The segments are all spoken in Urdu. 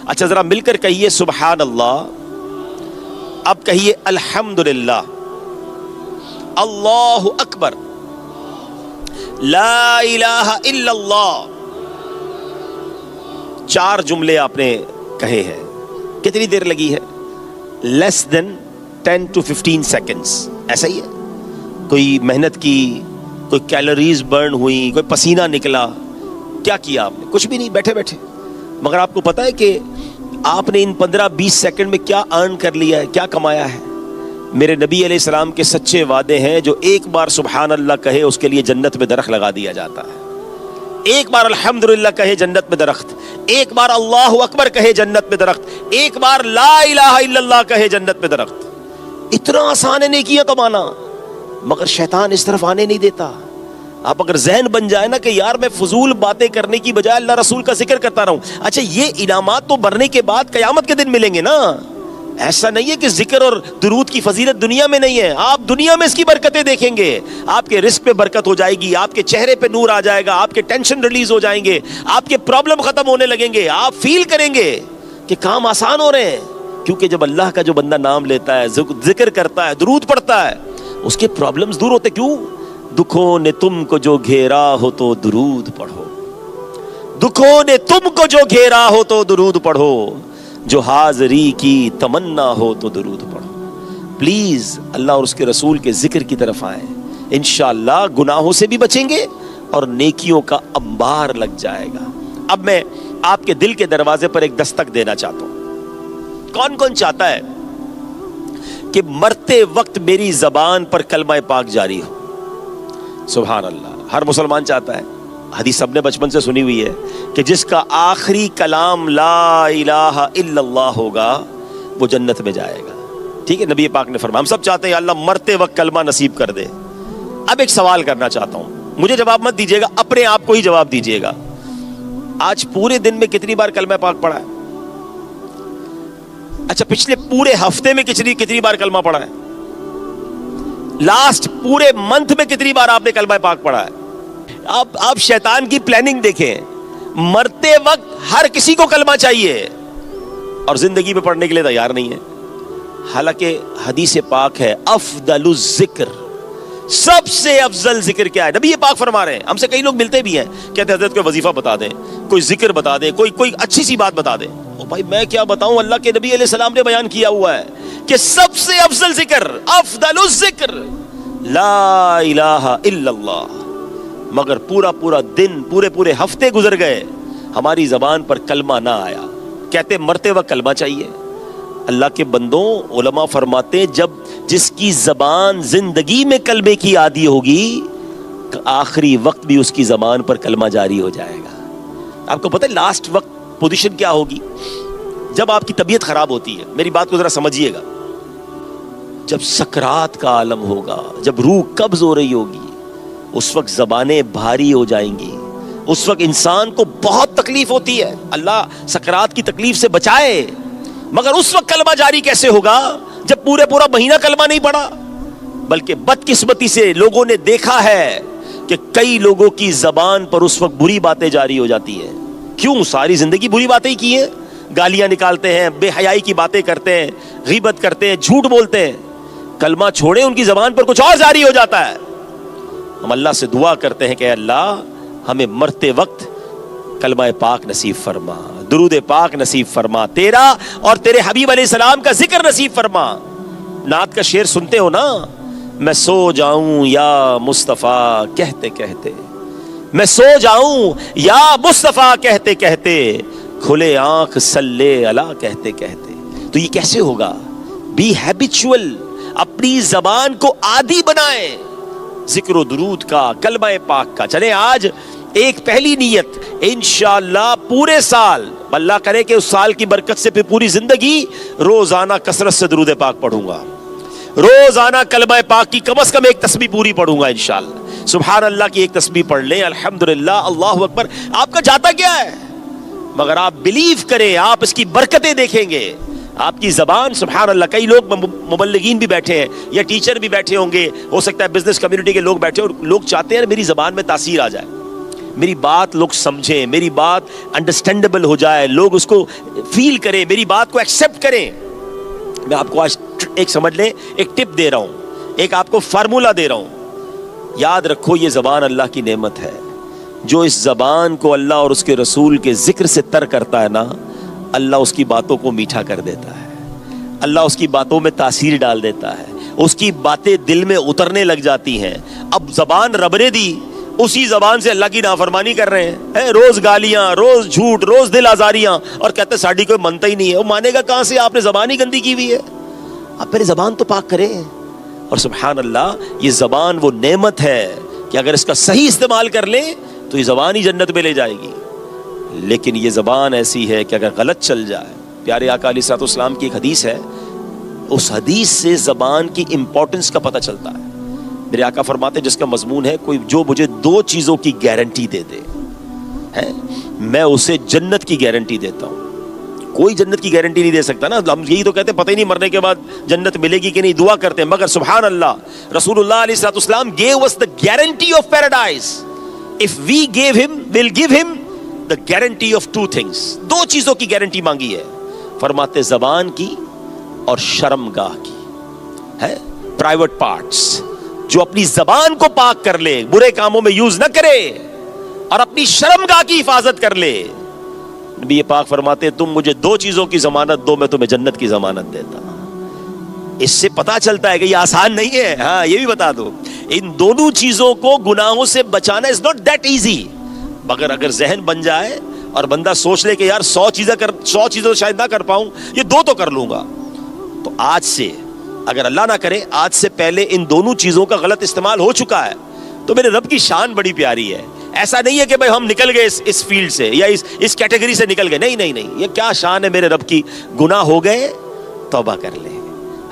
اچھا ذرا مل کر کہیے سبحان اللہ، اب کہیے الحمدللہ، اللہ اکبر، لا الہ الا اللہ۔ 4 جملے آپ نے کہے ہیں، کتنی دیر لگی ہے؟ لیس دین 10 to 15 سیکنڈز، ایسا ہی ہے؟ کوئی محنت کی، کوئی کیلوریز برن ہوئی، کوئی پسینہ نکلا، کیا کیا آپ نے؟ کچھ بھی نہیں، بیٹھے بیٹھے۔ مگر آپ کو پتا ہے کہ آپ نے ان 15-20 سیکنڈ میں کیا ارن کر لیا ہے، کیا کمایا ہے؟ میرے نبی علیہ السلام کے سچے وعدے ہیں، جو ایک بار سبحان اللہ کہے اس کے لیے جنت میں درخت لگا دیا جاتا ہے۔ ایک بار الحمدللہ کہے جنت میں درخت، ایک بار اللہ اکبر کہے جنت میں درخت، ایک بار لا الہ الا اللہ کہے جنت میں درخت۔ اتنا آسان ہے نیکیاں کمانا، مگر شیطان اس طرف آنے نہیں دیتا۔ آپ اگر ذہن بن جائے نا کہ یار میں فضول باتیں کرنے کی بجائے اللہ رسول کا ذکر کرتا رہوں، اچھا یہ انعامات تو مرنے کے بعد قیامت کے دن ملیں گے نا۔ ایسا نہیں ہے کہ ذکر اور درود کی فضیلت دنیا میں نہیں ہے، آپ دنیا میں اس کی برکتیں دیکھیں گے۔ آپ کے رزق پہ برکت ہو جائے گی، آپ کے چہرے پہ نور آ جائے گا، آپ کے ٹینشن ریلیز ہو جائیں گے، آپ کے پرابلم ختم ہونے لگیں گے، آپ فیل کریں گے کہ کام آسان ہو رہے ہیں۔ کیونکہ جب اللہ کا جو بندہ نام لیتا ہے، ذکر کرتا ہے، درود پڑھتا ہے، اس کے پرابلمز دور ہوتے۔ کیوں؟ دکھوں نے تم کو جو گھیرا ہو تو درود پڑھو، دکھوں نے تم کو جو گھیرا ہو تو درود پڑھو، جو حاضری کی تمنا ہو تو درود پڑھو۔ پلیز اللہ اور اس کے رسول کے ذکر کی طرف آئیں، انشاءاللہ گناہوں سے بھی بچیں گے اور نیکیوں کا انبار لگ جائے گا۔ اب میں آپ کے دل کے دروازے پر ایک دستک دینا چاہتا ہوں۔ کون کون چاہتا ہے کہ مرتے وقت میری زبان پر کلمہ پاک جاری ہو؟ سبحان اللہ، ہر مسلمان چاہتا ہے۔ حدیث سب نے بچپن سے سنی ہوئی ہے کہ جس کا آخری کلام لا الہ الا اللہ ہوگا وہ جنت میں جائے گا۔ ٹھیک ہے، نبی پاک نے فرمایا، ہم سب چاہتے ہیں اللہ مرتے وقت کلمہ نصیب کر دے۔ اب ایک سوال کرنا چاہتا ہوں، مجھے جواب مت دیجیے گا، اپنے آپ کو ہی جواب دیجیے گا۔ آج پورے دن میں کتنی بار کلمہ پاک پڑھا ہے؟ اچھا پچھلے پورے ہفتے میں کتنی بار کلمہ پڑھا ہے؟ لاسٹ پورے منتھ میں کتنی بار آپ نے کلمہ پاک پڑھا ہے؟ آپ شیطان کی پلاننگ دیکھیں، مرتے وقت ہر کسی کو کلمہ چاہیے اور زندگی میں پڑھنے کے لیے تیار نہیں ہے۔ حالانکہ حدیث پاک ہے افضل الذکر، سب سے افضل ذکر کیا ہے؟ نبی پاک فرما رہے ہیں۔ ہم سے کئی لوگ ملتے بھی ہیں، کہتے ہیں حضرت کوئی وظیفہ بتا دیں، کوئی ذکر بتا دیں، کوئی اچھی سی بات بتا دیں۔ او بھائی میں کیا بتاؤں، اللہ کے نبی علیہ السلام نے بیان کیا ہوا ہے کہ سب سے افضل ذکر، افضل الذکر لا الہ الا اللہ۔ مگر پورا دن، پورے ہفتے گزر گئے، ہماری زبان پر کلمہ نہ آیا۔ کہتے مرتے وقت کلمہ چاہیے۔ اللہ کے بندوں، علماء فرماتے جس کی زبان زندگی میں کلمے کی عادی ہوگی، آخری وقت بھی اس کی زبان پر کلمہ جاری ہو جائے گا۔ آپ کو پتہ ہے لاسٹ وقت پوزیشن کیا ہوگی؟ جب آپ کی طبیعت خراب ہوتی ہے، میری بات کو ذرا سمجھیے گا، جب سکرات کا عالم ہوگا، جب روح قبض ہو رہی ہوگی، اس وقت زبانیں بھاری ہو جائیں گی، اس وقت انسان کو بہت تکلیف ہوتی ہے۔ اللہ سکرات کی تکلیف سے بچائے، مگر اس وقت کلمہ جاری کیسے ہوگا جب پورا مہینہ کلمہ نہیں پڑھا؟ بلکہ بدقسمتی سے لوگوں نے دیکھا ہے کہ کئی لوگوں کی زبان پر اس وقت بری باتیں جاری ہو جاتی ہیں۔ کیوں؟ ساری زندگی بری باتیں ہی کی ہیں، گالیاں نکالتے ہیں، بے حیائی کی باتیں کرتے ہیں، غیبت کرتے ہیں، جھوٹ بولتے ہیں۔ کلمہ چھوڑے، ان کی زبان پر کچھ اور جاری ہو جاتا ہے۔ ہم اللہ سے دعا کرتے ہیں کہ اللہ ہمیں مرتے وقت کلمہ پاک نصیب فرما، درود پاک نصیب فرما، تیرا اور تیرے حبیب علیہ السلام کا ذکر نصیب فرما۔ نعت کا شعر سنتے ہو نا، میں سو جاؤں یا مصطفیٰ کہتے کہتے، میں سو جاؤں یا مصطفیٰ کہتے کہتے، کھلے آنکھ صلی اللہ کہتے کہتے۔ تو یہ کیسے ہوگا؟ بی ہیبیچول، اپنی زبان کو عادی بنائیں ذکر و درود کا، کلمہ پاک کا۔ چلیں آج ایک پہلی نیت، انشاءاللہ پورے سال، اللہ کرے کہ اس سال کی برکت سے پھر پوری زندگی روزانہ کثرت سے درود پاک پڑھوں گا، روزانہ کلمہ پاک کی کم از کم ایک تسبیح پوری پڑھوں گا انشاءاللہ۔ سبحان اللہ کی ایک تسبیح پڑھ لیں، الحمدللہ، اللہ اکبر۔ آپ کا جاتا کیا ہے؟ مگر آپ بلیو کریں، آپ اس کی برکتیں دیکھیں گے۔ آپ کی زبان، سبحان اللہ، کئی لوگ مبلغین بھی بیٹھے ہیں یا ٹیچر بھی بیٹھے ہوں گے، ہو سکتا ہے بزنس کمیونٹی کے لوگ بیٹھے، اور لوگ چاہتے ہیں میری زبان میں تاثیر آ جائے، میری بات لوگ سمجھیں, میری بات انڈرسٹینڈیبل ہو جائے, لوگ اس کو فیل کریں, میری بات کو ایکسیپٹ کریں. میں آپ کو آج ایک سمجھ لیں, ایک ٹپ دے رہا ہوں, ایک آپ کو فارمولا دے رہا ہوں. یاد رکھو یہ زبان اللہ کی نعمت ہے. جو اس زبان کو اللہ اور اس کے رسول کے ذکر سے تر کرتا ہے نا, اللہ اس کی باتوں کو میٹھا کر دیتا ہے, اللہ اس کی باتوں میں تاثیر ڈال دیتا ہے, اس کی باتیں دل میں اترنے لگ جاتی ہیں. اب زبان رب نے دی, اسی زبان سے اللہ کی نافرمانی کر رہے ہیں, روز گالیاں, روز جھوٹ, روز دل آزاریاں, اور کہتے ہیں ساڑی کوئی منتا ہی نہیں ہے. وہ مانے گا کہاں سے؟ آپ نے زبان ہی گندی کی ہوئی ہے. آپ پہلے زبان تو پاک کریں. اور سبحان اللہ, یہ زبان وہ نعمت ہے کہ اگر اس کا صحیح استعمال کر لیں تو یہ زبان ہی جنت میں لے جائے گی. لیکن یہ زبان ایسی ہے کہ اگر غلط چل جائے, پیارے آقا علیہ الصلوۃ والسلام کی ایک حدیث ہے, اس حدیث سے زبان کی امپورٹنس کا پتہ چلتا ہے. میرے آقا فرماتے ہیں جس کا مضمون ہے کوئی جو مجھے 2 چیزوں کی گارنٹی دے دے, میں اسے جنت کی گارنٹی دیتا ہوں. کوئی جنت کی گارنٹی نہیں دے سکتا نا, ہم یہی تو کہتے ہیں پتہ ہی نہیں مرنے کے بعد جنت ملے گی کہ نہیں, دعا کرتے ہیں. مگر سبحان اللہ, رسول اللہ علیہ الصلوۃ والسلام gave us the guarantee of paradise. If we gave him, we'll give him the guarantee of 2 things. 2 چیزوں کی گارنٹی مانگی ہے. فرماتے زبان کی اور شرمگاہ کی, ہے پرائیویٹ پارٹس. جو اپنی زبان کو پاک کر لے, برے کاموں میں یوز نہ کرے, اور اپنی شرمگاہ کی حفاظت کر لے, نبی پاک فرماتے تم مجھے 2 چیزوں کی ضمانت دو, میں تمہیں جنت کی ضمانت دیتا. اس سے پتا چلتا ہے کہ یہ آسان نہیں ہے. ہاں یہ بھی بتا دو, ان دونوں چیزوں کو گناہوں سے بچانا is not that easy. مگر اگر ذہن بن جائے اور بندہ سوچ لے کہ یار 100 چیزیں شاید نہ کر پاؤں, یہ 2 تو کر لوں گا, تو آج سے اگر اللہ نہ کرے آج سے پہلے ان دونوں چیزوں کا غلط استعمال ہو چکا ہے تو میرے رب کی شان بڑی پیاری ہے. ایسا نہیں ہے کہ بھائی ہم نکل گئے اس فیلڈ سے یا اس کیٹیگری سے نکل گئے, نہیں, یہ کیا شان ہے میرے رب کی. گناہ ہو گئے توبہ کر لے.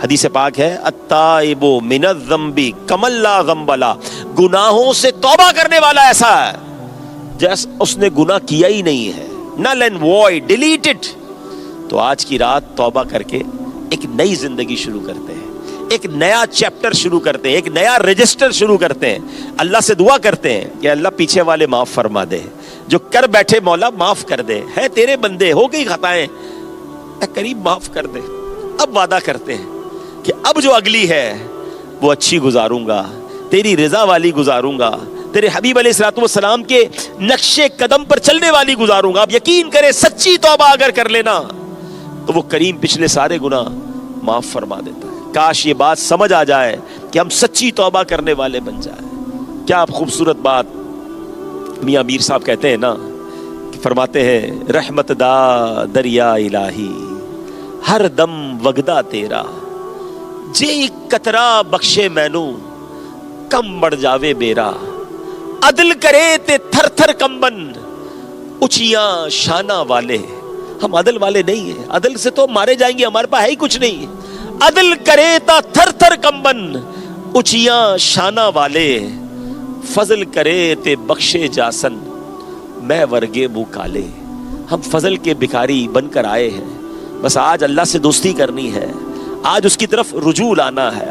حدیث پاک ہے التائب من الذنب کمن لا ذنب له, گناہوں سے توبہ کرنے والا ایسا ہے جیسے اس نے گناہ کیا ہی نہیں ہے. null and void, delete it. تو آج کی رات توبہ کر کے ایک نئی زندگی شروع کرتے ہیں, ایک نیا چیپٹر شروع کرتے ہیں, ایک نیا رجسٹر شروع کرتے ہیں. اللہ سے دعا کرتے ہیں کہ اللہ پیچھے والے معاف فرما دے, جو کر بیٹھے مولا معاف کر دے, ہے تیرے بندے, ہو گئی خطائیں, اے کریم معاف کر دے. اب وعدہ کرتے ہیں کہ اب جو اگلی ہے وہ اچھی گزاروں گا, تیری رضا والی گزاروں گا, تیرے حبیب علیہ الصلوۃ والسلام کے نقش قدم پر چلنے والی گزاروں گا. اب یقین کرے سچی توبہ اگر کر لینا تو وہ کریم پچھلے سارے گناہ معاف فرما دیتا ہے. کاش یہ بات سمجھ آ جائے کہ ہم سچی توبہ کرنے والے بن جائیں. کیا آپ خوبصورت بات میاں میر صاحب کہتے ہیں نا, کہ فرماتے ہیں رحمت دا دریا الہی ہر دم وگدا تیرا, جے ایک قطرہ بخشے مینو کم بڑھ جاوے میرا, عدل کرے تے تھر تھر کمبن اچیاں شانہ والے. ہم عدل والے نہیں ہیں, عدل سے تو مارے جائیں گے, ہمارے پاس ہے ہی کچھ نہیں. عدل کرے تا تھر تھر کمبن اچیاں شانہ والے, فضل کرے تے بخشے جاسن میں ورگے منہ کالے. ہم فضل کے بھکاری بن کر آئے ہیں, بس آج اللہ سے دوستی کرنی ہے, آج اس کی طرف رجوع لانا ہے,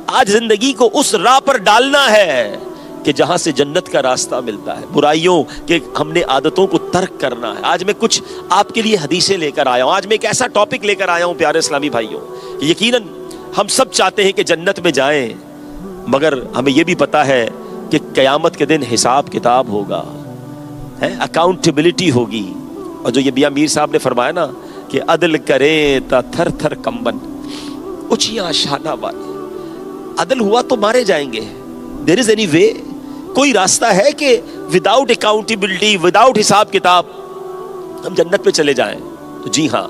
آج زندگی کو اس راہ پر ڈالنا ہے کہ جہاں سے جنت کا راستہ ملتا ہے. برائیوں کے ہم نے عادتوں کو ترک کرنا ہے. آج میں کچھ آپ کے لیے حدیثیں لے کر آیا ہوں, آج میں ایک ایسا ٹاپک لے کر آیا ہوں پیارے اسلامی بھائیوں. یقیناً ہم سب چاہتے ہیں کہ جنت میں جائیں, مگر ہمیں یہ بھی پتا ہے کہ قیامت کے دن حساب کتاب ہوگا, اکاؤنٹیبلٹی ہوگی. اور جو یہ میاں میر صاحب نے فرمایا نا کہ عدل کرے تا تھر تھر کمبن اچیاں شانہ والے, عدل ہوا تو مارے جائیں گے. دیر از اینی وے, کوئی راستہ ہے کہ وداؤٹ اکاؤنٹیبلٹی, وداؤٹ حساب کتاب ہم جنت پہ چلے جائیں؟ تو جی ہاں,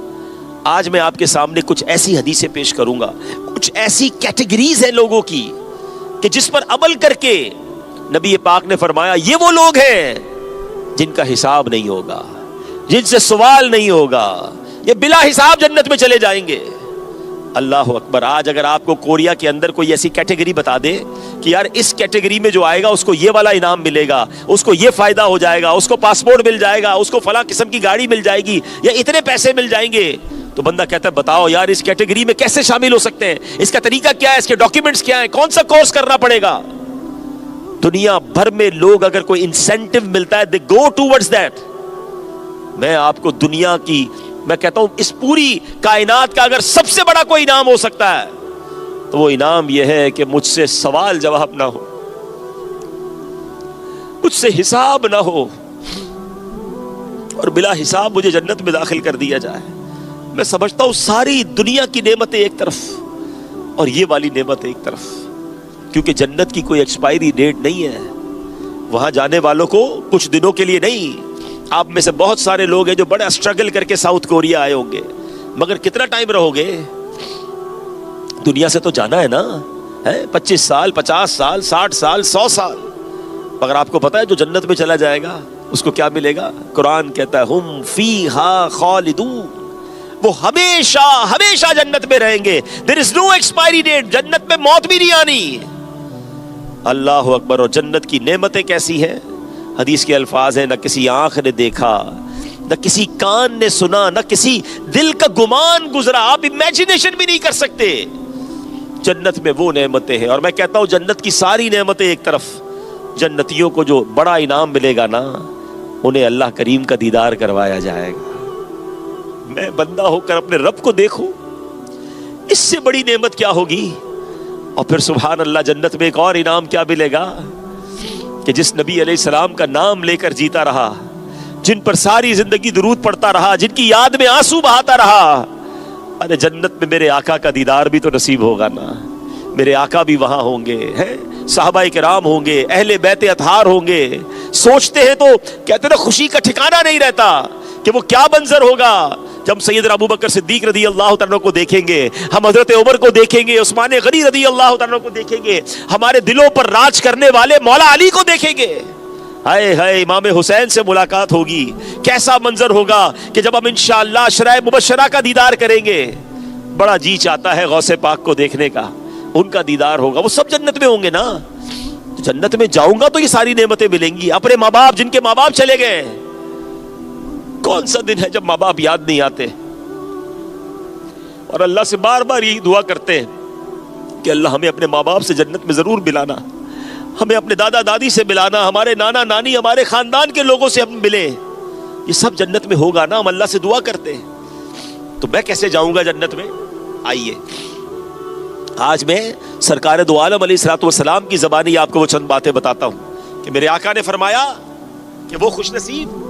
آج میں آپ کے سامنے کچھ ایسی حدیثیں پیش کروں گا, کچھ ایسی کیٹیگریز ہیں لوگوں کی کہ جس پر عمل کر کے نبی پاک نے فرمایا یہ وہ لوگ ہیں جن کا حساب نہیں ہوگا, جن سے سوال نہیں ہوگا, یہ بلا حساب جنت میں چلے جائیں گے. اللہ اکبر. آج اگر آپ کو کوریا کے اندر کوئی ایسی کیٹیگری بتا دے کہ یار اس کیٹیگری میں جو آئے گا اس کو یہ والا انعام ملے گا, اس کو یہ فائدہ ہو جائے گا, اس کو پاسپورٹ مل جائے گا, اس کو فلاں قسم کی گاڑی مل جائے گی, یا اتنے پیسے مل جائیں گے, تو بندہ کہتا ہے بتاؤ یار اس کیٹیگری میں کیسے شامل ہو سکتے ہیں, اس کا طریقہ کیا ہے, اس کے ڈاکیومنٹس کیا ہیں, کون سا کورس کرنا پڑے گا. دنیا بھر میں لوگ اگر کوئی انسینٹو ملتا ہے, they go towards that. میں آپ کو دنیا کی, میں کہتا ہوں اس پوری کائنات کا اگر سب سے بڑا کوئی انعام ہو سکتا ہے تو وہ انعام یہ ہے کہ مجھ سے سوال جواب نہ ہو, مجھ سے حساب نہ ہو, اور بلا حساب مجھے جنت میں داخل کر دیا جائے. میں سمجھتا ہوں ساری دنیا کی نعمتیں ایک طرف اور یہ والی نعمت ایک طرف, کیونکہ جنت کی کوئی ایکسپائری ڈیٹ نہیں ہے. وہاں جانے والوں کو کچھ دنوں کے لیے نہیں. آپ میں سے بہت سارے لوگ ہیں جو بڑا اسٹرگل کر کے ساؤتھ کوریا آئے ہوں گے, مگر کتنا ٹائم رہو گے؟ دنیا سے تو جانا ہے نا, 25 سال, 50 سال, 60 سال, 100 سال. مگر آپ کو پتا ہے جو جنت میں چلا جائے گا اس کو کیا ملے گا؟ قرآن کہتا ہے ہم فیہا خالدون, وہ ہمیشہ ہمیشہ جنت میں رہیں گے. دیر از نو ایکسپائری ڈیٹ, جنت میں موت بھی نہیں آنی. اللہ اکبر. اور جنت کی نعمتیں کیسی ہیں؟ حدیث کے الفاظ ہیں, نہ کسی آنکھ نے دیکھا, نہ کسی کان نے سنا, نہ کسی دل کا گمان گزرا, آپ امیجنیشن بھی نہیں کر سکتے. جنت میں وہ نعمتیں ہیں. اور میں کہتا ہوں جنت کی ساری نعمتیں ایک طرف, جنتیوں کو جو بڑا انعام ملے گا نا, انہیں اللہ کریم کا دیدار کروایا جائے گا. میں بندہ ہو کر اپنے رب کو دیکھوں, اس سے بڑی نعمت کیا ہوگی؟ اور پھر سبحان اللہ جنت میں ایک اور انعام کیا ملے گا کہ جس نبی علیہ السلام کا نام لے کر جیتا رہا, جن پر ساری زندگی درود پڑھتا رہا, جن کی یاد میں آنسو بہاتا رہا, ارے جنت میں میرے آقا کا دیدار بھی تو نصیب ہوگا نا. میرے آقا بھی وہاں ہوں گے, صحابہ کرام ہوں گے, اہل بیت اطہار ہوں گے. سوچتے ہیں تو کہتے ہیں خوشی کا ٹھکانہ نہیں رہتا کہ وہ کیا منظر ہوگا جب سیدنا ابو بکر صدیق رضی اللہ تعالیٰ کو دیکھیں گے, ہم حضرت عمر کو دیکھیں گے, عثمان غنی رضی اللہ تعالیٰ کو دیکھیں گے, ہمارے دلوں پر راج کرنے والے مولا علی کو دیکھیں گے. ہائے ہائے امام حسین سے ملاقات ہوگی, کیسا منظر ہوگا کہ جب ہم انشاءاللہ عشرہ مبشرہ کا دیدار کریں گے. بڑا جی چاہتا ہے غوث پاک کو دیکھنے کا, ان کا دیدار ہوگا. وہ سب جنت میں ہوں گے نا. جنت میں جاؤں گا تو یہ ساری نعمتیں ملیں گی. اپنے ماں باپ, جن کے ماں باپ چلے گئے, کون سا دن ہے جب ماں باپ یاد نہیں آتے؟ اور اللہ سے بار بار یہی دعا کرتے ہیں کہ اللہ ہمیں اپنے ماں باپ سے جنت میں ضرور ملانا, ہمیں اپنے دادا دادی سے ملانا, ہمارے نانا نانی, ہمارے خاندان کے لوگوں سے ہم ملیں. یہ سب جنت میں ہوگا نا. ہم اللہ سے دعا کرتے ہیں. تو میں کیسے جاؤں گا جنت میں؟ آئیے آج میں سرکار دو عالم علیہ الصلوۃ والسلام کی زبانی آپ کو وہ چند باتیں بتاتا ہوں کہ میرے آقا نے فرمایا کہ وہ خوش نصیب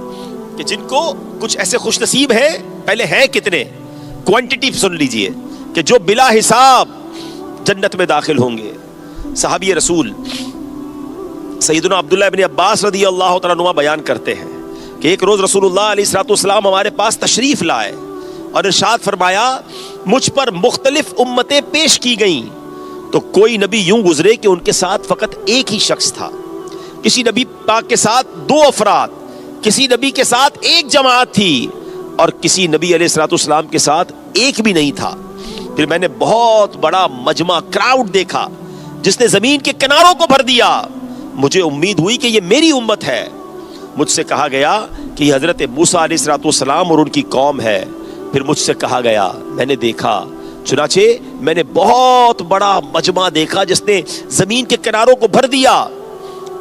کہ جن کو کچھ ایسے خوش نصیب ہیں, پہلے ہیں کتنے, کوانٹٹی سن لیجئے, کہ جو بلا حساب جنت میں داخل ہوں گے. صحابی رسول سیدنا عبداللہ ابن عباس رضی اللہ تعالیٰ عنہ بیان کرتے ہیں کہ ایک روز رسول اللہ علیہ الصلوۃ والسلام ہمارے پاس تشریف لائے اور ارشاد فرمایا مجھ پر مختلف امتیں پیش کی گئیں تو کوئی نبی یوں گزرے کہ ان کے ساتھ فقط ایک ہی شخص تھا, کسی نبی پاک کے ساتھ 2 افراد, کسی نبی کے ساتھ ایک جماعت تھی, اور کسی نبی علیہ الصلوۃ والسلام کے ساتھ ایک بھی نہیں تھا. پھر میں نے بہت بڑا مجمع, کراؤڈ دیکھا جس نے زمین کے کناروں کو بھر دیا. مجھے امید ہوئی کہ یہ میری امت ہے. مجھ سے کہا گیا کہ یہ حضرت موسیٰ علیہ الصلوۃ والسلام اور ان کی قوم ہے. پھر مجھ سے کہا گیا, میں نے دیکھا, چنانچہ میں نے بہت بڑا مجمع دیکھا جس نے زمین کے کناروں کو بھر دیا.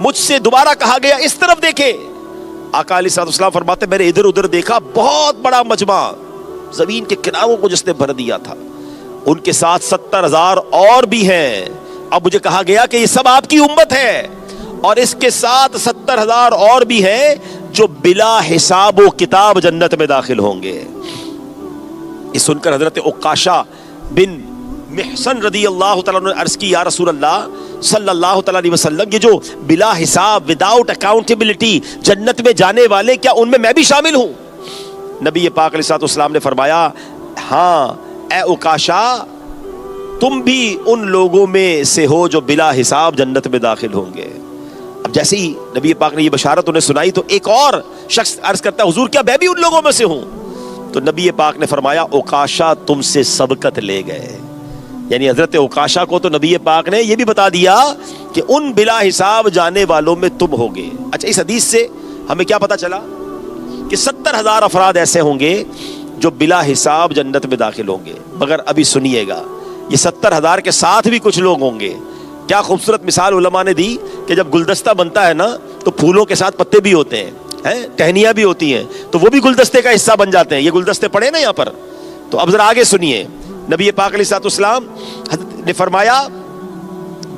مجھ سے دوبارہ کہا گیا اس طرف دیکھے. آقا علیہ الصلوۃ والسلام فرماتے میں نے ادھر ادھر دیکھا, بہت بڑا مجمع زمین کے کناروں کو جس نے بھر دیا تھا. ان کے ساتھ 70,000 اور بھی ہیں. اب مجھے کہا گیا کہ یہ سب آپ کی امت ہے, اور اس کے ساتھ 70,000 اور بھی ہیں جو بلا حساب و کتاب جنت میں داخل ہوں گے. یہ سن کر حضرت عکاشہ بن محصن رضی اللہ تعالیٰ نے عرض کی, یا رسول اللہ صلی اللہ تعالیٰ علیہ وسلم, یہ جو بلا حساب وداؤٹ اکاؤنٹیبلٹی جنت میں جانے والے, کیا ان میں بھی شامل ہوں؟ نبی پاک علیہ الصلوۃ والسلام نے فرمایا ہاں اے عکاشہ, تم بھی ان لوگوں میں سے ہو جو بلا حساب جنت میں داخل ہوں گے. اب جیسے ہی نبی پاک نے یہ بشارت انہیں سنائی تو ایک اور شخص عرض کرتا ہے حضور کیا میں بھی ان لوگوں میں سے ہوں؟ تو نبی پاک نے فرمایا عکاشہ تم سے سبقت لے گئے. یعنی حضرت عکاشہ کو تو نبی پاک نے یہ بھی بتا دیا کہ ان بلا حساب جانے والوں میں تم ہوگے. اچھا, اس حدیث سے ہمیں کیا پتا چلا کہ 70,000 افراد ایسے ہوں گے جو بلا حساب جنت میں داخل ہوں گے. مگر ابھی سنیے گا, یہ 70,000 کے ساتھ بھی کچھ لوگ ہوں گے کیا خوبصورت مثال علماء نے دی کہ جب گلدستہ بنتا ہے نا تو پھولوں کے ساتھ پتے بھی ہوتے ہیں، ٹہنیاں بھی ہوتی ہیں، تو وہ بھی گلدستے کا حصہ بن جاتے ہیں. یہ گلدستے پڑے نا یہاں پر. تو اب ذرا آگے سنیے، نبی پاک علیہ الصلوۃ والسلام نے فرمایا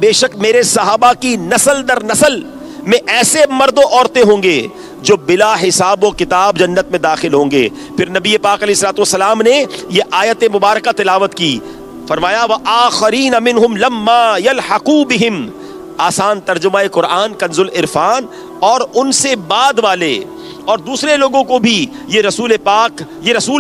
بے شک میرے صحابہ کی نسل در نسل میں ایسے مرد و عورتیں ہوں گے جو بلا حساب و کتاب جنت میں داخل ہوں گے. پھر نبی پاک علیہ الصلوۃ والسلام نے یہ آیت مبارکہ تلاوت کی، فرمایا وآخرین منہم لما یلحقوا بہم. آسان ترجمہ قرآن کنز العرفان، اور ان سے بعد والے اور دوسرے لوگوں کو بھی یہ رسول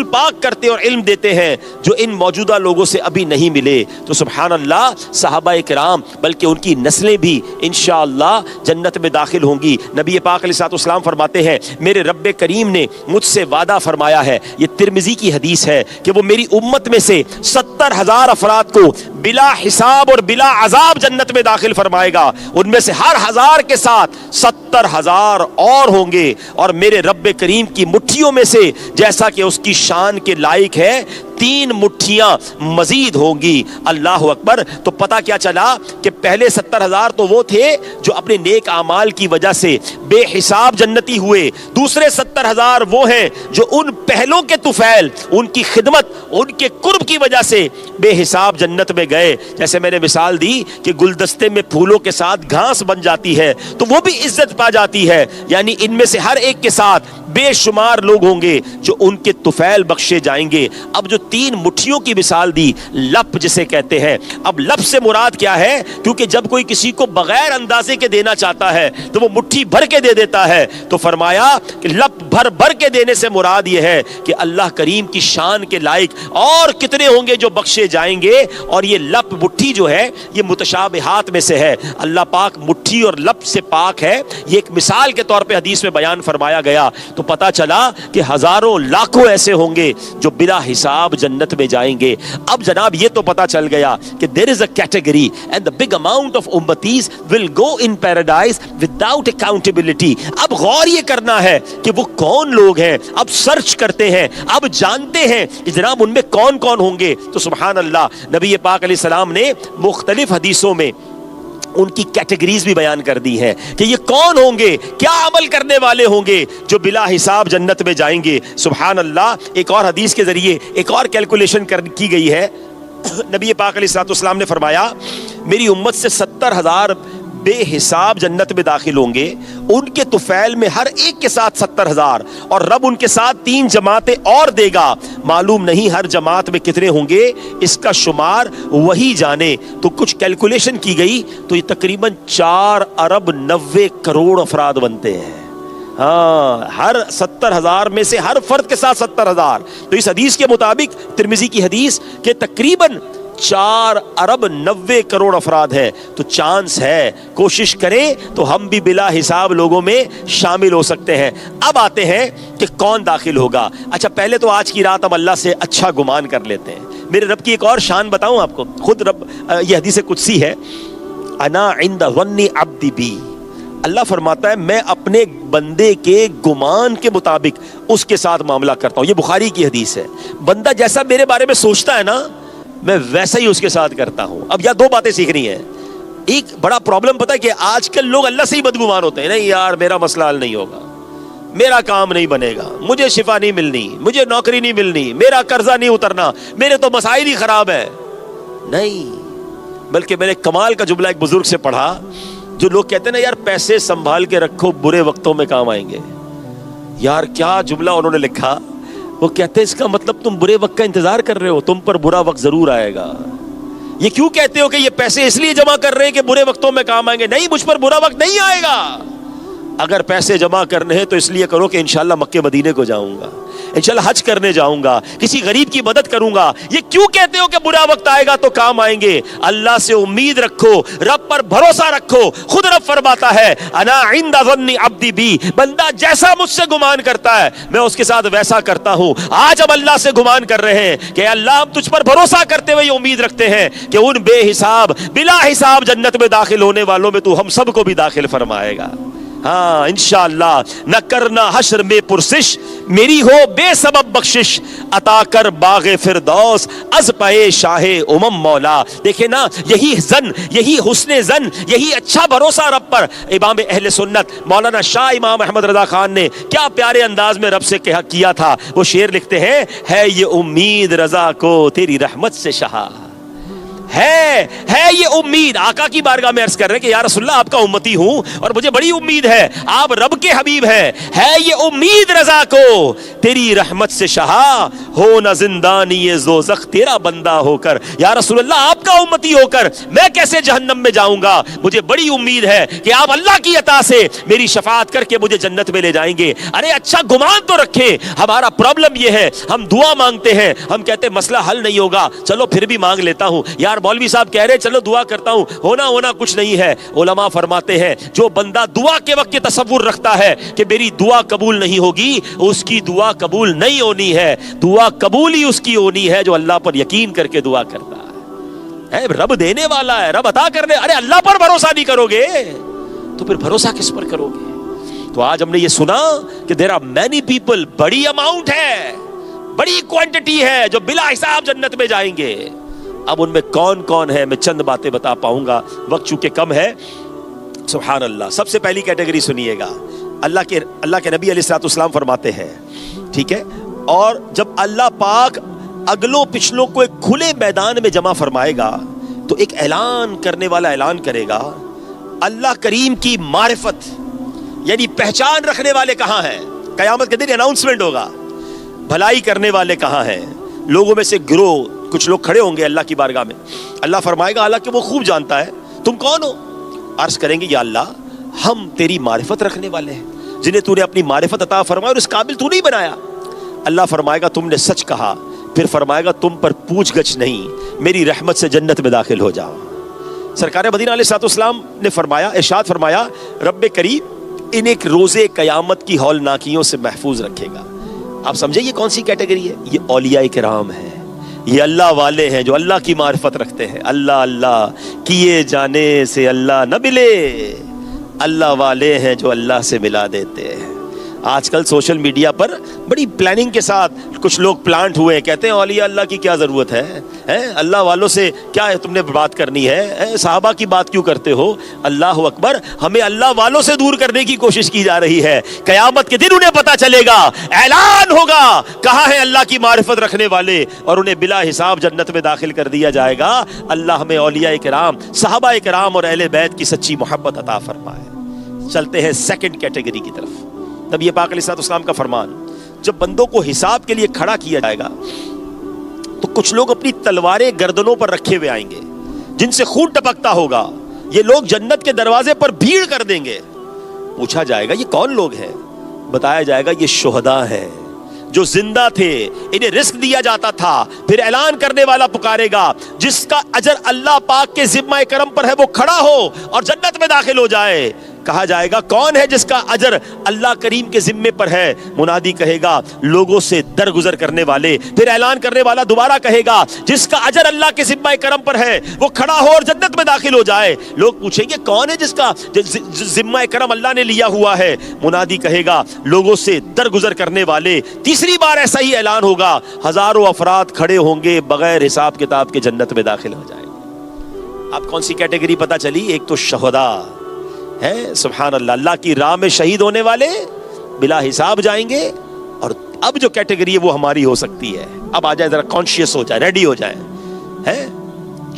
پاک کرتے اور علم دیتے ہیں جو ان موجودہ لوگوں سے ابھی نہیں ملے. تو سبحان اللہ، صحابہ کرام بلکہ ان کی نسلیں بھی انشاءاللہ جنت میں داخل ہوں گی. نبی پاک علیہ الصلوۃ والسلام فرماتے ہیں میرے رب کریم نے مجھ سے وعدہ فرمایا ہے، یہ ترمذی کی حدیث ہے، کہ وہ میری امت میں سے 70,000 افراد کو بلا حساب اور بلا عذاب جنت میں داخل فرمائے گا. ان میں سے ہر 1000 کے ساتھ 70,000 اور ہوں گے، اور میرے رب کریم کی مٹھیوں میں سے جیسا کہ اس کی شان کے لائق ہے 3 مٹھیاں مزید ہوں گی. اللہ اکبر. تو پتہ کیا چلا کہ پہلے 70,000 تو وہ تھے جو اپنے نیک اعمال کی وجہ سے بے حساب جنتی ہوئے، دوسرے 70,000 وہ ہیں جو ان پہلوں کے طفیل، ان کی خدمت، ان کے قرب کی وجہ سے بے حساب جنت میں گئے. جیسے میں نے مثال دی کہ گلدستے میں پھولوں کے ساتھ گھاس بن جاتی ہے تو وہ بھی عزت پا جاتی ہے، یعنی ان میں سے ہر ایک کے ساتھ بے شمار لوگ ہوں گے جو ان کے طفیل بخشے جائیں گے. اب جو 3 مٹھیوں کی مثال دی، لپ جسے کہتے ہیں. اب لپ سے مراد کیا ہے؟ کیونکہ جب کوئی کسی کو بغیر اندازے کے دینا چاہتا ہے تو وہ مٹھی بھر کے دے دیتا ہے، تو فرمایا کہ لپ بھر بھر کے دینے سے مراد یہ ہے کہ اللہ کریم کی شان کے لائق اور کتنے ہوں گے جو بخشے جائیں گے. اور یہ لپ مٹھی جو ہے یہ متشابہات میں سے ہے. اللہ پاک مٹھی اور لپ سے پاک ہے. یہ ایک مثال کے طور پہ حدیث میں بیان فرمایا گیا. تو پتا چلا کہ ہزاروں لاکھوں ایسے ہوں گے جو بلا حساب جنت میں جائیں گے. اب جناب یہ تو پتا چل گیا کہ there is a category and the big amount of ummatis will go in paradise without accountability. اب غور یہ کرنا ہے کہ وہ کون لوگ ہیں. اب سرچ کرتے ہیں، اب جانتے ہیں کہ جناب ان میں کون کون ہوں گے. تو سبحان اللہ، نبی پاک علیہ السلام نے مختلف حدیثوں میں ان کی کیٹیگریز بھی بیان کر دی ہیں کہ یہ کون ہوں گے، کیا عمل کرنے والے ہوں گے جو بلا حساب جنت میں جائیں گے. سبحان اللہ. ایک اور حدیث کے ذریعے ایک اور کیلکولیشن کی گئی ہے. نبی پاک علیہ الصلوۃ والسلام نے فرمایا میری امت سے 70,000 بے حساب جنت میں داخل ہوں گے، ان کے طفیل میں ہر ایک کے ساتھ 70,000، اور رب ان کے ساتھ 3 جماعتیں اور دے گا. معلوم نہیں ہر جماعت میں کتنے ہوں گے، اس کا شمار وہی جانے. تو کچھ کیلکولیشن کی گئی تو یہ تقریباً 4 ارب 90 کروڑ افراد بنتے ہیں. ہاں، ہر 70,000 میں سے ہر فرد کے ساتھ 70,000. تو اس حدیث کے مطابق، ترمذی کی حدیث، کہ تقریباً 4 ارب 90 کروڑ افراد ہے. تو چانس ہے، کوشش کریں تو ہم بھی بلا حساب لوگوں میں شامل ہو سکتے ہیں. اب آتے ہیں کہ کون داخل ہوگا. اچھا، پہلے تو آج کی رات ہم اللہ سے اچھا گمان کر لیتے ہیں. میرے رب کی ایک اور شان بتاؤں آپ کو. خود رب، یہ حدیث قدسی ہے، انا عند ظن عبدی بی. اللہ فرماتا ہے میں اپنے بندے کے گمان کے مطابق اس کے ساتھ معاملہ کرتا ہوں. یہ بخاری کی حدیث ہے. بندہ جیسا میرے بارے میں سوچتا ہے نا، میں ویسا ہی اس کے ساتھ کرتا ہوں. اب یہاں 2 باتیں سیکھنی ہیں. ایک بڑا پرابلم پتہ ہے کہ آج کل لوگ اللہ سے ہی بدگمان ہوتے ہیں. نہیں یار، میرا مسئلہ حل نہیں ہوگا، میرا کام نہیں بنے گا، مجھے شفا نہیں ملنی، مجھے نوکری نہیں ملنی، میرا قرضہ نہیں اترنا، میرے تو مسائل ہی خراب ہے. نہیں، بلکہ میں نے کمال کا جملہ ایک بزرگ سے پڑھا. جو لوگ کہتے ہیں نا یار پیسے سنبھال کے رکھو، برے وقتوں میں کام آئیں گے. یار کیا جملہ انہوں نے لکھا. وہ کہتے ہیں اس کا مطلب تم برے وقت کا انتظار کر رہے ہو، تم پر برا وقت ضرور آئے گا. یہ کیوں کہتے ہو کہ یہ پیسے اس لیے جمع کر رہے ہیں کہ برے وقتوں میں کام آئیں گے؟ نہیں، مجھ پر برا وقت نہیں آئے گا. اگر پیسے جمع کرنے ہیں تو اس لیے کرو کہ انشاءاللہ مکے مدینے کو جاؤں گا، انشاءاللہ حج کرنے جاؤں گا، کسی غریب کی مدد کروں گا. یہ کیوں کہتے ہو کہ برا وقت آئے گا تو کام آئیں گے؟ اللہ سے امید رکھو، رب پر بھروسہ رکھو. خود رب فرماتا ہے انا عند ظن عبدی بی. بندہ جیسا مجھ سے گمان کرتا ہے میں اس کے ساتھ ویسا کرتا ہوں. آج ہم اللہ سے گمان کر رہے ہیں کہ اللہ ہم تجھ پر بھروسہ کرتے ہوئے امید رکھتے ہیں کہ ان بے حساب بلا حساب جنت میں داخل ہونے والوں میں تو ہم سب کو بھی داخل فرمائے گا. ہاں انشاءاللہ نہ کرنا حشر میں پرسش، میری ہو بے سبب بخشش، عطا کر باغ فردوس از پائے شاہ امم مولا. دیکھیں نا، یہی زن، یہی حسن زن، یہی اچھا بھروسہ رب پر امام اہل سنت مولانا شاہ امام احمد رضا خان نے کیا پیارے انداز میں رب سے کیا تھا. وہ شعر لکھتے ہیں، ہے یہ امید رضا کو تیری رحمت سے شہا، ہے یہ امید. آقا کی بارگاہ میں عرض کر رہے ہیں کہ یا رسول اللہ آپ کا امتی ہوں اور مجھے بڑی امید ہے، آپ رب کے حبیب ہیں. ہے یہ امید رضا کو تیری رحمت سے شہا، ہو نہ زندانی دوزخ تیرا بندہ ہو کر. یا رسول اللہ آپ کا امتی ہو کر میں کیسے جہنم میں جاؤں گا؟ مجھے بڑی امید ہے کہ آپ اللہ کی عطا سے میری شفاعت کر کے مجھے جنت میں لے جائیں گے. ارے اچھا گمان تو رکھیں. ہمارا پرابلم یہ ہے، ہم دعا مانگتے ہیں، ہم کہتے ہیں مسئلہ حل نہیں ہوگا، چلو پھر بھی مانگ لیتا ہوں. یار مولوی صاحب کہہ رہے چلو دعا کرتا ہوں، ہونا کچھ نہیں ہے. علماء فرماتے ہیں جو بندہ دعا کے وقت یہ تصور رکھتا ہے کہ میری دعا قبول نہیں ہوگی، اس کی دعا قبول نہیں ہونی ہے. دعا قبول ہی اس کی ہونی ہے جو اللہ پر یقین کر کے دعا کرتا ہے. رب دینے والا ہے، رب عطا کرنے. ارے اللہ پر بھروسہ نہیں کرو گے تو پھر بھروسہ کس پر کرو گے؟ تو آج ہم نے یہ سنا کہ دیر آر مینی پیپل، بڑی اماؤنٹ ہے، بڑی کوانٹٹی ہے جو بلا حساب جنت میں جائیں گے. اب ان میں کون کون ہے میں چند باتیں بتا پاؤں گا، وقت چونکہ کم ہے. سبحان اللہ. سب سے پہلی کیٹیگری سنیے گا، اللہ کے نبی علیہ الصلوۃ والسلام فرماتے ہیں، ٹھیک ہے، اور جب اللہ پاک اگلوں پچھلوں کو ایک کھلے میدان میں جمع فرمائے گا تو ایک اعلان کرنے والا اعلان کرے گا، اللہ کریم کی معرفت یعنی پہچان رکھنے والے کہاں ہیں؟ قیامت کے دن اناؤنسمنٹ ہوگا، بھلائی کرنے والے کہاں ہیں؟ لوگوں میں سے گروہ کچھ لوگ کھڑے ہوں گے اللہ کی بارگاہ میں. اللہ فرمائے گا حالانکہ وہ خوب جانتا ہے تم کون ہو. عرض کریں گے یا اللہ ہم تیری معرفت رکھنے والے ہیں جنہیں تو نے اپنی معرفت عطا فرمایا اور اس قابل تو نہیں بنایا. اللہ فرمائے گا تم نے سچ کہا. پھر فرمائے گا تم پر پوچھ گچھ نہیں، میری رحمت سے جنت میں داخل ہو جاؤ. سرکار مدینہ علیہ الصلوۃ والسلام نے فرمایا، ارشاد فرمایا، رب کریم ان ایک روزے قیامت کی ہولناکیوں سے محفوظ رکھے گا. آپ سمجھے یہ کون سی کیٹیگری ہے؟ یہ اولیاء کرام ہیں، یہ اللہ والے ہیں جو اللہ کی معرفت رکھتے ہیں. اللہ اللہ کیے جانے سے اللہ نہ ملے، اللہ والے ہیں جو اللہ سے ملا دیتے ہیں. آج کل سوشل میڈیا پر بڑی پلاننگ کے ساتھ کچھ لوگ پلانٹ ہوئے ہیں، کہتے ہیں اولیاء اللہ کی کیا ضرورت ہے، اللہ والوں سے کیا ہے تم نے بات کرنی ہے، صحابہ کی بات کیوں کرتے ہو؟ اللہ اکبر. ہمیں اللہ والوں سے دور کرنے کی کوشش کی جا رہی ہے. قیامت کے دن انہیں پتا چلے گا، اعلان ہوگا کہاں ہے اللہ کی معرفت رکھنے والے، اور انہیں بلا حساب جنت میں داخل کر دیا جائے گا. اللہ ہمیں اولیاء کرام، صحابہ کرام اور اہل بیت کی سچی محبت عطا فرمائے. چلتے ہیں سیکنڈ کیٹیگری کی طرف. نبی پاک علیہ الصلوۃ والسلام کا فرمان، جب بندوں کو حساب کے لیے کھڑا کیا جائے گا تو کچھ لوگ اپنی تلواریں گردنوں پر رکھے ہوئے آئیں گے جن سے خون ٹپکتا ہوگا. یہ لوگ جنت کے دروازے پر بھیڑ کر دیں گے. پوچھا جائے گا یہ کون لوگ ہیں؟ بتایا جائے گا یہ شہداء ہیں جو زندہ تھے، انہیں رزق دیا جاتا تھا. پھر اعلان کرنے والا پکارے گا جس کا اجر اللہ پاک کے ذمہ کرم پر ہے وہ کھڑا ہو اور جنت میں داخل ہو جائے. کہا جائے گا کون ہے جس کا اجر اللہ کریم کے ذمے پر ہے؟ منادی کہے گا لوگوں سے درگزر کرنے والے. پھر اعلان کرنے والا دوبارہ کہے گا جس کا اجر اللہ کے ذمہ کرم پر ہے وہ کھڑا ہو اور جنت میں داخل ہو جائے. لوگ پوچھیں گے کون ہے جس کا ذمہ کرم اللہ نے لیا ہوا ہے؟ منادی کہے گا لوگوں سے درگزر کرنے والے. تیسری بار ایسا ہی اعلان ہوگا، ہزاروں افراد کھڑے ہوں گے بغیر حساب کتاب کے جنت میں داخل ہو جائیں گے. اب کون سی کیٹیگری پتا چلی؟ ایک تو شہداء ہے، سبحان اللہ، اللہ کی راہ میں شہید ہونے والے بلا حساب جائیں گے. اور اب جو کیٹیگری ہے وہ ہماری ہو سکتی ہے. اب آ جائے ذرا کانشیس ہو جائے، ریڈی ہو جائیں. ہے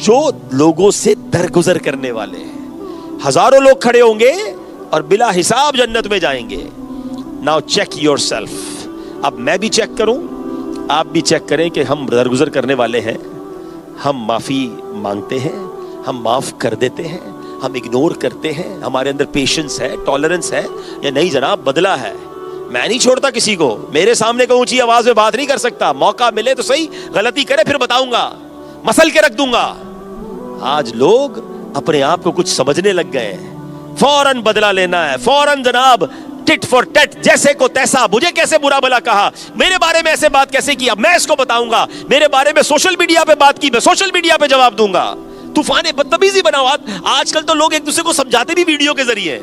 جو لوگوں سے درگزر کرنے والے ہیں، ہزاروں لوگ کھڑے ہوں گے اور بلا حساب جنت میں جائیں گے. Now check your self. اب میں بھی چیک کروں، آپ بھی چیک کریں کہ ہم درگزر کرنے والے ہیں، ہم معافی مانگتے ہیں، ہم معاف کر دیتے ہیں، ہم اگنور کرتے ہیں، ہمارے اندر پیشنس ہے، ٹالرنس ہے، یا نہیں جناب بدلہ ہے. میں نہیں چھوڑتا کسی کو، میرے سامنے کو اونچی آواز میں بات نہیں کر سکتا. موقع ملے تو صحیح، غلطی کرے پھر بتاؤں گا، مسل کے رکھ دوں گا. آج لوگ اپنے آپ کو کچھ سمجھنے لگ گئے ہیں، فوراً بدلہ لینا ہے، فوراً جناب ٹٹ فور ٹٹ، جیسے کو تیسا. مجھے کیسے برا بلا کہا، میرے بارے میں ایسے بات کیسے کیا، میں اس کو بتاؤں گا. میرے بارے میں سوشل میڈیا پہ بات کی، میں سوشل میڈیا پہ جواب دوں گا. طوفان بدتمیزی بناؤ. آج کل تو لوگ ایک دوسرے کو سمجھاتے بھی ویڈیو کے ذریعے.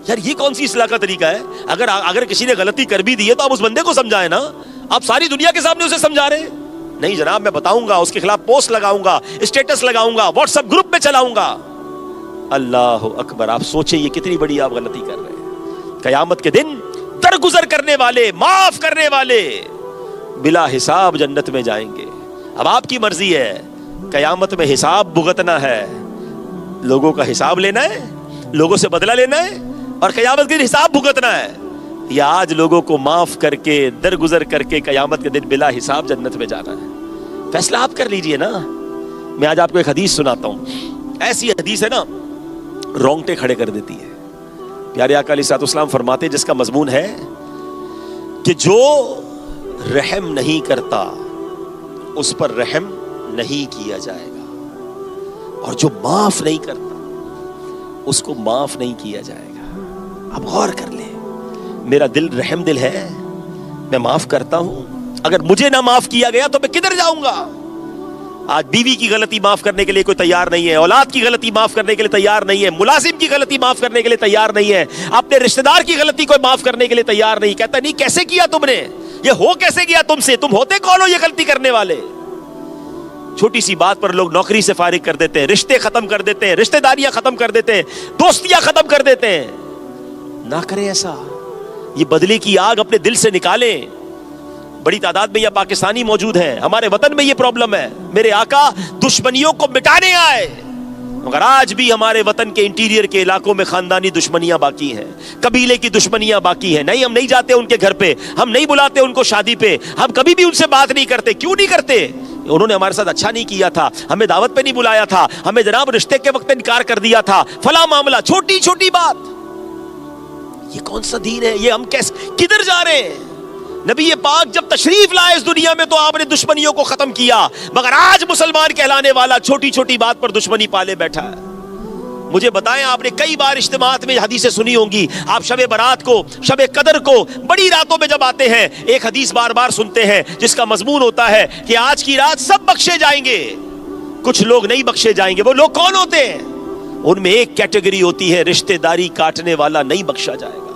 یار یہ کون سی اصلاح کا طریقہ ہے؟ اگر کسی نے غلطی کر بھی دی ہے تو آپ اس بندے کو سمجھائیں نا. آپ ساری دنیا کے سامنے اسے سمجھا رہے ہیں؟ نہیں جناب، میں بتاؤں گا، اس کے خلاف پوسٹ لگاؤں گا، اسٹیٹس لگاؤں گا، واٹس ایپ گروپ میں چلاؤں گا. اللہ اکبر. آپ سوچیں یہ کتنی بڑی آپ غلطی کر رہے ہیں. قیامت کے دن درگزر کرنے والے، معاف کرنے والے بلا حساب جنت میں جائیں گے. اب آپ کی مرضی ہے، قیامت میں حساب بھگتنا ہے، لوگوں کا حساب لینا ہے، لوگوں سے بدلہ لینا ہے اور قیامت کے دن حساب بھگتنا ہے، یا آج لوگوں کو معاف کر کے درگزر کر کے قیامت کے دن بلا حساب جنت میں جانا ہے. فیصلہ آپ کر لیجئے نا. میں آج آپ کو ایک حدیث سناتا ہوں. ایسی حدیث ہے نا رونگٹے کھڑے کر دیتی ہے. پیارے آقا علیہ الصلوۃ والسلام فرماتے جس کا مضمون ہے کہ جو رحم نہیں کرتا اس پر رحم نہیں کیا جائے گا، اور جو معاف نہیں کرتا اس کو معاف نہیں کیا جائے گا. اب غور کر لیں، میرا دل رحم دل ہے، میں معاف کرتا ہوں. اگر مجھے نہ معاف کیا گیا تو میں کدھر جاؤں گا؟ آج بیوی کی غلطی معاف کرنے کے لیے کوئی تیار نہیں ہے، اولاد کی غلطی معاف کرنے کے لیے تیار نہیں ہے، ملازم کی غلطی معاف کرنے کے لیے تیار نہیں ہے، اپنے رشتہ دار کی غلطی کو معاف کرنے کے لیے تیار نہیں. کہتا نہیں کیسے کیا تم نے، یہ ہو کیسے گیا تم سے، تم ہوتے کون ہو یہ غلطی کرنے والے؟ چھوٹی سی بات پر لوگ نوکری سے فارغ کر دیتے ہیں، رشتے ختم کر دیتے ہیں، رشتہ داریاں ختم کر دیتے ہیں، دوستیاں ختم کر دیتے ہیں. نہ کریں ایسا. یہ بدلے کی آگ اپنے دل سے نکالیں. بڑی تعداد میں یہ پاکستانی موجود ہیں، ہمارے وطن میں یہ پرابلم ہے. میرے آقا دشمنیوں کو مٹانے آئے، مگر آج بھی ہمارے وطن کے انٹیریئر کے علاقوں میں خاندانی دشمنیاں باقی ہیں، قبیلے کی دشمنیاں باقی ہیں. نہیں، ہم نہیں جاتے ان کے گھر پہ، ہم نہیں بلاتے ان کو شادی پہ، ہم کبھی بھی ان سے بات نہیں کرتے. کیوں نہیں کرتے؟ انہوں نے ہمارے ساتھ اچھا نہیں کیا تھا، ہمیں دعوت پہ نہیں بلایا تھا، ہمیں جناب رشتے کے وقت انکار کر دیا تھا، فلاں معاملہ. چھوٹی چھوٹی بات. یہ کون سا دین ہے؟ یہ ہم کدھر جا رہے ہیں؟ نبی پاک جب تشریف لائے اس دنیا میں تو آپ نے دشمنیوں کو ختم کیا، مگر آج مسلمان کہلانے والا چھوٹی چھوٹی بات پر دشمنی پالے بیٹھا ہے. مجھے بتائیں، آپ نے کئی بار اجتماعات میں حدیثیں سنی ہوں گی. آپ شب برات کو، شب قدر کو، بڑی راتوں میں جب آتے ہیں ایک حدیث بار بار سنتے ہیں جس کا مضمون ہوتا ہے کہ آج کی رات سب بخشے جائیں گے، کچھ لوگ نہیں بخشے جائیں گے. وہ لوگ کون ہوتے ہیں؟ ان میں ایک کیٹیگری ہوتی ہے رشتہ داری کاٹنے والا نہیں بخشا جائے گا،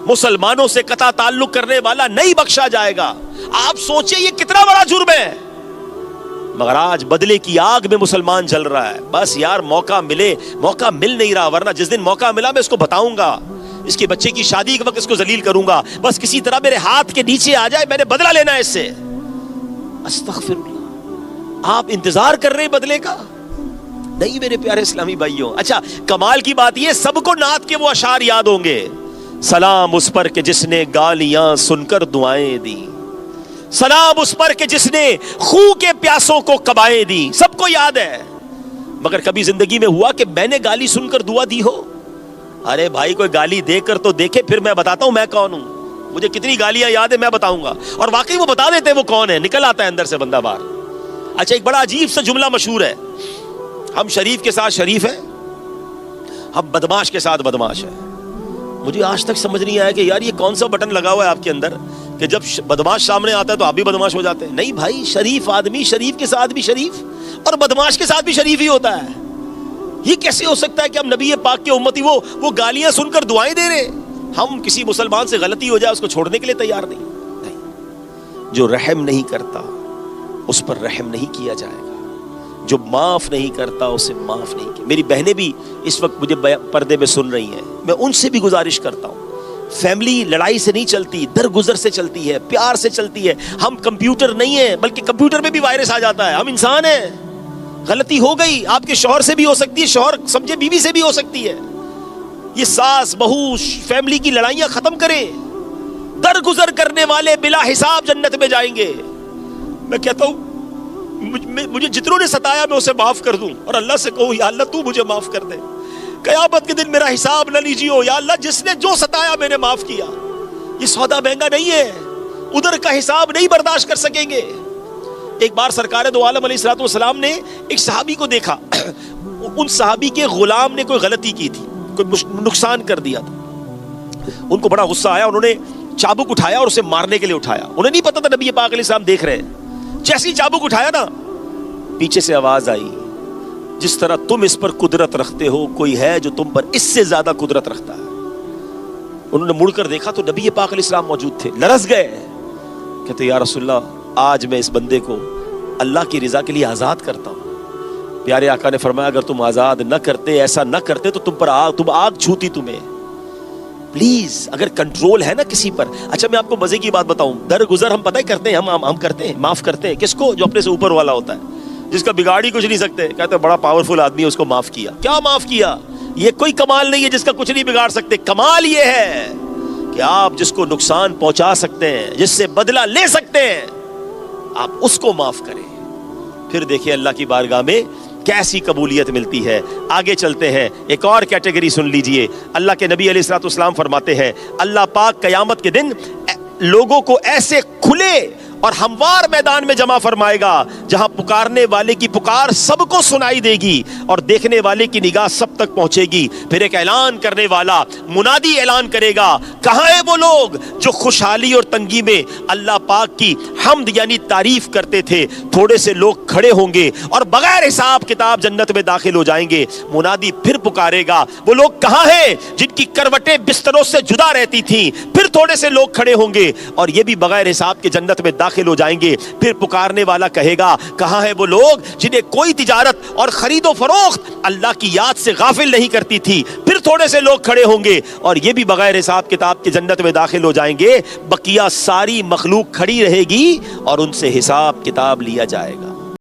مسلمانوں سے قطع تعلق کرنے والا نہیں بخشا جائے گا. آپ سوچیں یہ کتنا بڑا جرم ہے، مگر آج بدلے کی آگ میں مسلمان جل رہا ہے. بس یار موقع ملے، موقع مل نہیں رہا، ورنہ جس دن موقع ملا میں اس کو بتاؤں گا، اس کے بچے کی شادی کے وقت اس کو ذلیل کروں گا. بس کسی طرح میرے ہاتھ کے نیچے آ جائے، میں نے بدلہ لینا ہے اس سے. استغفر اللہ. آپ انتظار کر رہے ہیں بدلے کا؟ نہیں میرے پیارے اسلامی بھائیوں. اچھا کمال کی بات یہ، سب کو نعت کے وہ اشعار یاد ہوں گے. سلام اس پر کہ جس نے گالیاں سن کر دعائیں دی، سلام اس پر کہ جس نے خون کے پیاسوں کو قبائیں دی. سب کو یاد ہے، مگر کبھی زندگی میں ہوا کہ میں نے گالی سن کر دعا دی ہو؟ ارے بھائی کوئی گالی دے کر تو دیکھے، پھر میں بتاتا ہوں میں کون ہوں. مجھے کتنی گالیاں یاد ہے میں بتاؤں گا، اور واقعی وہ بتا دیتے ہیں وہ کون ہے، نکل آتا ہے اندر سے بندہ باہر. اچھا ایک بڑا عجیب سا جملہ مشہور ہے، ہم شریف کے ساتھ شریف ہیں، ہم بدماش کے ساتھ بدماش ہیں. مجھے آج تک سمجھ نہیں آیا کہ یار یہ کون سا بٹن لگا ہوا ہے آپ کے اندر کہ جب بدماش سامنے آتا ہے تو آپ بھی بدماش ہو جاتے ہیں. نہیں بھائی، شریف آدمی شریف کے ساتھ بھی شریف اور بدماش کے ساتھ بھی شریف ہی ہوتا ہے. یہ کیسے ہو سکتا ہے کہ ہم نبی پاک کے امتی وہ گالیاں سن کر دعائیں دے رہے، ہم کسی مسلمان سے غلطی ہو جائے اس کو چھوڑنے کے لیے تیار نہیں. جو رحم نہیں کرتا اس پر رحم نہیں کیا جائے گا، جو معاف نہیں کرتا اسے معاف نہیں کیا. میری بہنیں بھی اس وقت مجھے پردے میں سن رہی ہیں، میں ان سے بھی گزارش کرتا ہوں، فیملی لڑائی سے نہیں چلتی، درگزر سے چلتی ہے، پیار سے چلتی ہے. ہم کمپیوٹر نہیں ہیں، بلکہ کمپیوٹر میں بھی وائرس آ جاتا ہے. ہم انسان ہیں، غلطی ہو گئی، آپ کے شوہر سے بھی ہو سکتی ہے، شوہر سمجھے بیوی سے بھی ہو سکتی ہے. یہ ساس بہو فیملی کی لڑائیاں ختم کریں. درگزر کرنے والے بلا حساب جنت میں جائیں گے. میں کہتا ہوں مجھے جتنوں نے ستایا میں اسے معاف کر دوں، اور اللہ سے کہوں یا اللہ تو مجھے معاف کر دے. قیامت کے دن میرا حساب نہ لیجیو، یا اللہ جس نے جو ستایا میں نے معاف کیا. یہ سودا مہنگا نہیں ہے، ادھر کا حساب نہیں برداشت کر سکیں گے. ایک بار سرکار دو عالم علیہ الصلوۃ والسلام نے ایک صحابی کو دیکھا، ان صحابی کے غلام نے کوئی غلطی کی تھی، کوئی نقصان کر دیا تھا. ان کو بڑا غصہ آیا، انہوں نے چابک اٹھایا اور اسے مارنے کے لیے اٹھایا. انہیں نہیں پتا تھا نبی پاک علیہ السلام دیکھ رہے ہیں. جیسی چابک اٹھایا نا، پیچھے سے آواز آئی، جس طرح تم اس پر قدرت رکھتے ہو کوئی ہے جو تم پر اس سے زیادہ قدرت رکھتا ہے. انہوں نے مڑ کر دیکھا تو نبی پاک علیہ السلام موجود تھے، لرز گئے، کہتے یا رسول اللہ آج میں اس بندے کو اللہ کی رضا کے لیے آزاد کرتا ہوں۔ پیارے آقا نے فرمایا اگر تم آزاد نہ کرتے، ایسا نہ کرتے تو تم آگ چھوتی تمہیں۔ پلیز اگر کنٹرول ہے نا کسی پر، اچھا میں آپ کو مزے کی بات بتاؤں، درگزر ہم پتہ ہی کرتے ہیں، ہم کرتے ہیں، معاف کرتے ہیں کس کو؟ جو اپنے سے اوپر والا ہوتا ہے، جس کا بگاڑ ہی کچھ نہیں سکتے، کہتے ہیں بڑا پاورفل آدمی ہے اس کو معاف کیا۔ کیا معاف کیا؟ یہ کوئی کمال نہیں ہے جس کا کچھ نہیں بگاڑ سکتے، کمال یہ ہے کہ آپ جس کو نقصان پہنچا سکتے ہیں، جس سے بدلہ لے سکتے ہیں، آپ اس کو معاف کریں، پھر دیکھیں اللہ کی بارگاہ میں کیسی قبولیت ملتی ہے۔ آگے چلتے ہیں، ایک اور کیٹیگری سن لیجئے۔ اللہ کے نبی علیہ الصلوۃ والسلام فرماتے ہیں اللہ پاک قیامت کے دن لوگوں کو ایسے کھلے اور ہموار میدان میں جمع فرمائے گا جہاں پکارنے والے کی پکار سب کو سنائی دے گی اور دیکھنے والے کی نگاہ سب تک پہنچے گی۔ پھر ایک اعلان کرنے والا منادی اعلان کرے گا، کہاں ہیں وہ لوگ جو خوشحالی اور تنگی میں اللہ پاک کی حمد یعنی تعریف کرتے تھے؟ تھوڑے سے لوگ کھڑے ہوں گے اور بغیر حساب کتاب جنت میں داخل ہو جائیں گے۔ منادی پھر پکارے گا، وہ لوگ کہاں ہیں جن کی کروٹیں بستروں سے جدا رہتی تھیں؟ پھر تھوڑے سے لوگ کھڑے ہوں گے اور یہ بھی بغیر حساب کے جنت میں داخل ہو جائیں گے۔ پھر پکارنے والا کہے گا، کہاں ہے وہ لوگ جنہیں کوئی تجارت اور خرید و فروخت اللہ کی یاد سے غافل نہیں کرتی تھی؟ پھر تھوڑے سے لوگ کھڑے ہوں گے اور یہ بھی بغیر حساب کتاب کے جنت میں داخل ہو جائیں گے۔ بقیہ ساری مخلوق کھڑی رہے گی اور ان سے حساب کتاب لیا جائے گا۔